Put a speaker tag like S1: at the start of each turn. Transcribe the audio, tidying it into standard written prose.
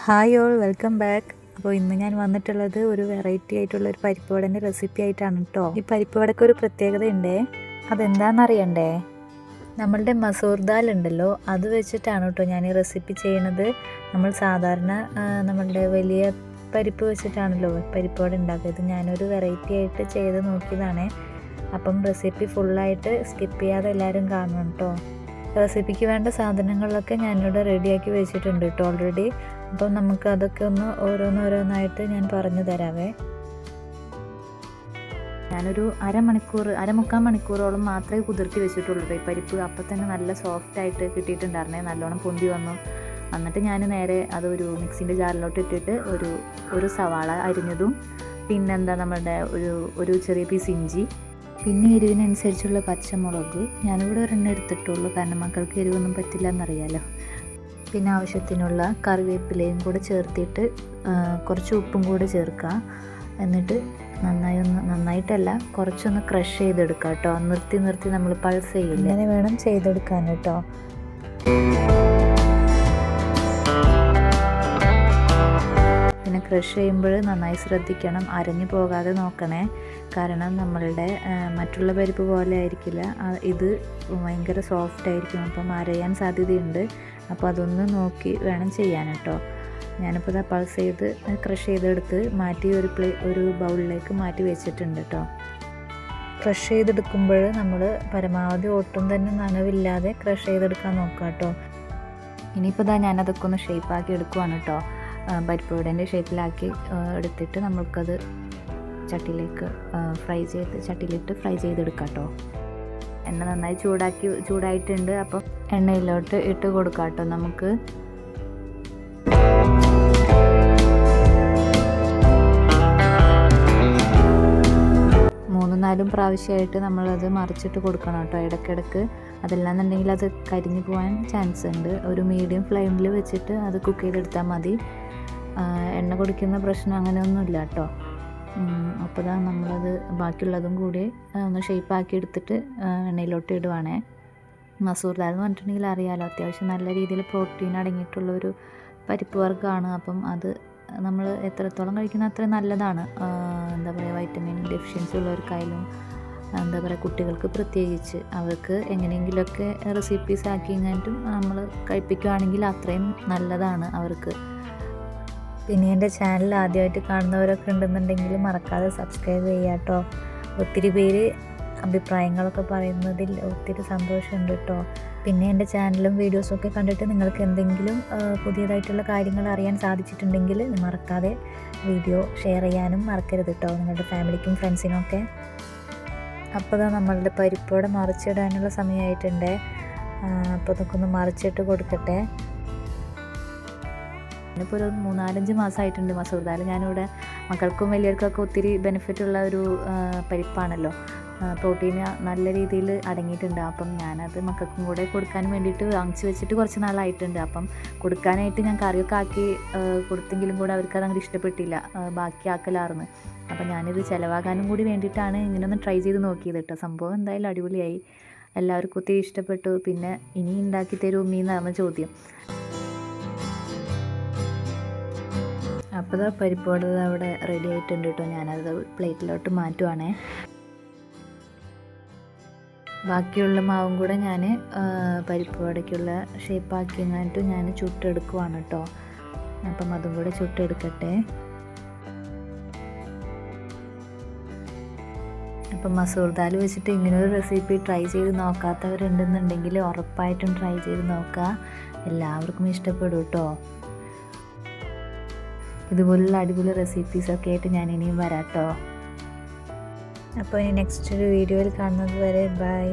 S1: Hi all, welcome back. അപ്പോൾ ഇന്ന് ഞാൻ വന്നിട്ടുള്ളത് ഒരു വെറൈറ്റി ആയിട്ടുള്ള ഒരു പരിപ്പ് വടേൻ്റെ റെസിപ്പി ആയിട്ടാണ് കേട്ടോ. ഈ പരിപ്പ് വടക്ക് ഒരു പ്രത്യേകത ഉണ്ട്. അതെന്താണെന്നറിയണ്ടേ? നമ്മളുടെ മസൂർ ദാൽ ഉണ്ടല്ലോ, അത് വെച്ചിട്ടാണ് കേട്ടോ ഞാൻ ഈ റെസിപ്പി ചെയ്യണത്. നമ്മൾ സാധാരണ നമ്മളുടെ വലിയ പരിപ്പ് വെച്ചിട്ടാണല്ലോ പരിപ്പ് വട ഉണ്ടാക്കിയത്. ഞാനൊരു വെറൈറ്റി ആയിട്ട് ചെയ്ത് നോക്കിയതാണ്. അപ്പം റെസിപ്പി ഫുള്ളായിട്ട് സ്കിപ്പ് ചെയ്യാതെ എല്ലാവരും കാണണം കേട്ടോ. റെസിപ്പിക്ക് വേണ്ട സാധനങ്ങളൊക്കെ ഞാനിവിടെ റെഡിയാക്കി വെച്ചിട്ടുണ്ട് കേട്ടോ ഓൾറെഡി. അപ്പം നമുക്ക് അതൊക്കെ ഒന്ന് ഓരോന്നോരോന്നായിട്ട് ഞാൻ പറഞ്ഞു തരാവേ. ഞാനൊരു അരമുക്കാൽ മണിക്കൂറോളം മാത്രമേ കുതിർത്തി വെച്ചിട്ടുള്ളൂ. ഈ പരിപ്പ് അപ്പം തന്നെ നല്ല സോഫ്റ്റായിട്ട് കിട്ടിയിട്ടുണ്ടായിരുന്നേ, നല്ലോണം പൊന്തി വന്നിട്ട് ഞാൻ നേരെ അതൊരു മിക്സിൻ്റെ ജാറിലോട്ട് ഇട്ടിട്ട് ഒരു സവാള അരിഞ്ഞതും, പിന്നെന്താ നമ്മുടെ ഒരു ചെറിയ പീസ് ഇഞ്ചി, പിന്നെ എരിവിനനുസരിച്ചുള്ള പച്ചമുളക്. ഞാനിവിടെ ഒരെണ്ണം എടുത്തിട്ടുള്ളൂ, കാരണം മക്കൾക്ക് എരിവൊന്നും പറ്റില്ല എന്നറിയാലോ. പിന്നെ ആവശ്യത്തിനുള്ള കറിവേപ്പിലയും കൂടെ ചേർത്തിട്ട് കുറച്ച് ഉപ്പും കൂടെ ചേർക്കുക. എന്നിട്ട് നന്നായിട്ടല്ല, കുറച്ചൊന്ന് ക്രഷ് ചെയ്തെടുക്കുക കേട്ടോ. നിർത്തി നമ്മൾ പൾസ് ചെയ്യില്ല, അങ്ങനെ വേണം ചെയ്തെടുക്കാൻ കേട്ടോ. പിന്നെ ക്രഷ് ചെയ്യുമ്പോൾ നന്നായി ശ്രദ്ധിക്കണം, അരഞ്ഞു പോകാതെ നോക്കണേ. കാരണം നമ്മളുടെ മറ്റുള്ള പരിപ്പ് പോലെ ആയിരിക്കില്ല, ഇത് ഭയങ്കര സോഫ്റ്റ് ആയിരിക്കും, അപ്പം അരയാൻ സാധ്യതയുണ്ട്. അപ്പോൾ അതൊന്ന് നോക്കി വേണം ചെയ്യാൻ കേട്ടോ. ഞാനിപ്പോൾ ഇതാ പൾസ് ചെയ്ത് ക്രഷ് ചെയ്തെടുത്ത് മാറ്റി ഒരു ബൗളിലേക്ക് മാറ്റി വെച്ചിട്ടുണ്ട് കേട്ടോ. ക്രഷ് ചെയ്തെടുക്കുമ്പോൾ നമ്മൾ പരമാവധി ഒട്ടും തന്നെ നനവില്ലാതെ ക്രഷ് ചെയ്തെടുക്കാൻ നോക്കാം കേട്ടോ. ഇനിയിപ്പോൾ ഇതാ ഞാനതൊക്കെ ഒന്ന് ഷേപ്പാക്കി എടുക്കുവാണ് കേട്ടോ. പരിപ്പ് വടേൻ്റെ ഷേപ്പിലാക്കി എടുത്തിട്ട് നമ്മൾക്കത് ചട്ടിയിലിട്ട് ഫ്രൈ ചെയ്തെടുക്കാം കേട്ടോ. എണ്ണ നന്നായി ചൂടായിട്ടുണ്ട്. അപ്പം എണ്ണയിലോട്ട് ഇട്ട് കൊടുക്കാം കേട്ടോ. നമുക്ക് 3-4 പ്രാവശ്യമായിട്ട് നമ്മളത് മറിച്ചിട്ട് കൊടുക്കണം കേട്ടോ ഇടയ്ക്കിടയ്ക്ക്. അതല്ലാന്നുണ്ടെങ്കിൽ അത് കരിഞ്ഞു പോകാൻ ചാൻസ് ഉണ്ട്. ഒരു മീഡിയം ഫ്ലെയിമിൽ വെച്ചിട്ട് അത് കുക്ക് ചെയ്തെടുത്താൽ മതി. എണ്ണ കുടിക്കുന്ന പ്രശ്നം അങ്ങനെയൊന്നുമില്ല കേട്ടോ. അപ്പോൾ ഇതാ നമ്മളത് ബാക്കിയുള്ളതും കൂടി ഒന്ന് ഷേപ്പാക്കി എടുത്തിട്ട് എണ്ണയിലോട്ട് ഇടുവാണേ. മസൂർ ദാൽ എന്ന് പറഞ്ഞിട്ടുണ്ടെങ്കിൽ അറിയാമല്ലോ, അത്യാവശ്യം നല്ല രീതിയിൽ പ്രോട്ടീൻ അടങ്ങിയിട്ടുള്ളൊരു പരിപ്പ് വർഗ്ഗമാണ്. അപ്പം അത് നമ്മൾ എത്രത്തോളം കഴിക്കുന്ന അത്രയും നല്ലതാണ്. എന്താ പറയുക, വൈറ്റമിൻ ഡെഫിഷ്യൻസി ഉള്ളവർക്കായാലും എന്താ പറയുക, കുട്ടികൾക്ക് പ്രത്യേകിച്ച് അവർക്ക് എങ്ങനെയെങ്കിലുമൊക്കെ റെസിപ്പീസ് ആക്കിയെങ്കിലും നമ്മൾ കഴിപ്പിക്കുകയാണെങ്കിൽ അത്രയും നല്ലതാണ് അവർക്ക്. പിന്നെ എൻ്റെ ചാനൽ ആദ്യമായിട്ട് കാണുന്നവരൊക്കെ ഉണ്ടെന്നുണ്ടെങ്കിൽ മറക്കാതെ സബ്സ്ക്രൈബ് ചെയ്യുക കേട്ടോ. ഒത്തിരി പേര് അഭിപ്രായങ്ങളൊക്കെ പറയുന്നതിൽ ഒത്തിരി സന്തോഷമുണ്ട് കേട്ടോ. പിന്നെ എൻ്റെ ചാനലും വീഡിയോസൊക്കെ കണ്ടിട്ട് നിങ്ങൾക്ക് എന്തെങ്കിലും പുതിയതായിട്ടുള്ള കാര്യങ്ങൾ അറിയാൻ സാധിച്ചിട്ടുണ്ടെങ്കിൽ മറക്കാതെ വീഡിയോ ഷെയർ ചെയ്യാനും മറക്കരുത് കേട്ടോ, നിങ്ങളുടെ ഫാമിലിക്കും ഫ്രണ്ട്സിനൊക്കെ. അപ്പോൾ നമ്മളുടെ പരിപ്പോടെ മറിച്ചിടാനുള്ള സമയമായിട്ടുണ്ട്. അപ്പോൾ അതൊക്കെ ഒന്ന് മറിച്ചിട്ട് കൊടുക്കട്ടെ. ഇപ്പോൾ ഒരു 3-4 മാസമായിട്ടുണ്ട് മസൂർ ദാൽ. ഞാനിവിടെ മക്കൾക്കും വലിയവർക്കൊക്കെ ഒത്തിരി ബെനിഫിറ്റുള്ള ഒരു പരിപ്പാണല്ലോ. പ്രോട്ടീന് നല്ല രീതിയിൽ അടങ്ങിയിട്ടുണ്ട്. അപ്പം ഞാനത് മക്കൾക്കും കൂടെ കൊടുക്കാൻ വേണ്ടിയിട്ട് വാങ്ങിച്ച് വെച്ചിട്ട് കുറച്ച് നാളായിട്ടുണ്ട്. അപ്പം കൊടുക്കാനായിട്ട് ഞാൻ കറിയൊക്കെ ആക്കി കൊടുത്തെങ്കിലും കൂടെ അവർക്കത് അങ്ങോട്ട് ഇഷ്ടപ്പെട്ടില്ല, ബാക്കി ആക്കലാർന്ന്. അപ്പം ഞാനിത് ചിലവാകാനും കൂടി വേണ്ടിയിട്ടാണ് ഇങ്ങനെയൊന്ന് ട്രൈ ചെയ്ത് നോക്കിയത് കേട്ടോ. സംഭവം എന്തായാലും അടിപൊളിയായി, എല്ലാവർക്കും ഒത്തിരി ഇഷ്ടപ്പെട്ടു. പിന്നെ ഇനി ഉണ്ടാക്കി തരൂ ഉമ്മീന്നാണ് ചോദ്യം. അപ്പോൾ പരിപ്പ് വട അവിടെ റെഡി ആയിട്ടുണ്ട് കേട്ടോ. ഞാനത് പ്ലേറ്റിലോട്ട് മാറ്റുവാണേ. ബാക്കിയുള്ള മാവും കൂടെ ഞാൻ പരിപ്പ് വടയ്ക്കുള്ള ഷേപ്പാക്കി എങ്ങാനിട്ട് ഞാൻ ചുട്ടെടുക്കുവാണ് കേട്ടോ. അപ്പം അതും കൂടെ ചുട്ടെടുക്കട്ടെ. അപ്പം മസൂർ ദാൽ വെച്ചിട്ട് ഇങ്ങനൊരു റെസിപ്പി ട്രൈ ചെയ്ത് നോക്കാത്തവരുണ്ടെന്നുണ്ടെങ്കിൽ ഉറപ്പായിട്ടും ട്രൈ ചെയ്ത് നോക്കുക, എല്ലാവർക്കും ഇഷ്ടപ്പെടും കേട്ടോ. ഇതുപോലുള്ള അടിപൊളി റെസിപ്പീസൊക്കെ ആയിട്ട് ഞാൻ ഇനിയും വരാം കേട്ടോ. അപ്പോൾ ഇനി നെക്സ്റ്റ് ഒരു വീഡിയോയിൽ കാണുന്നത് വരെ ബൈ.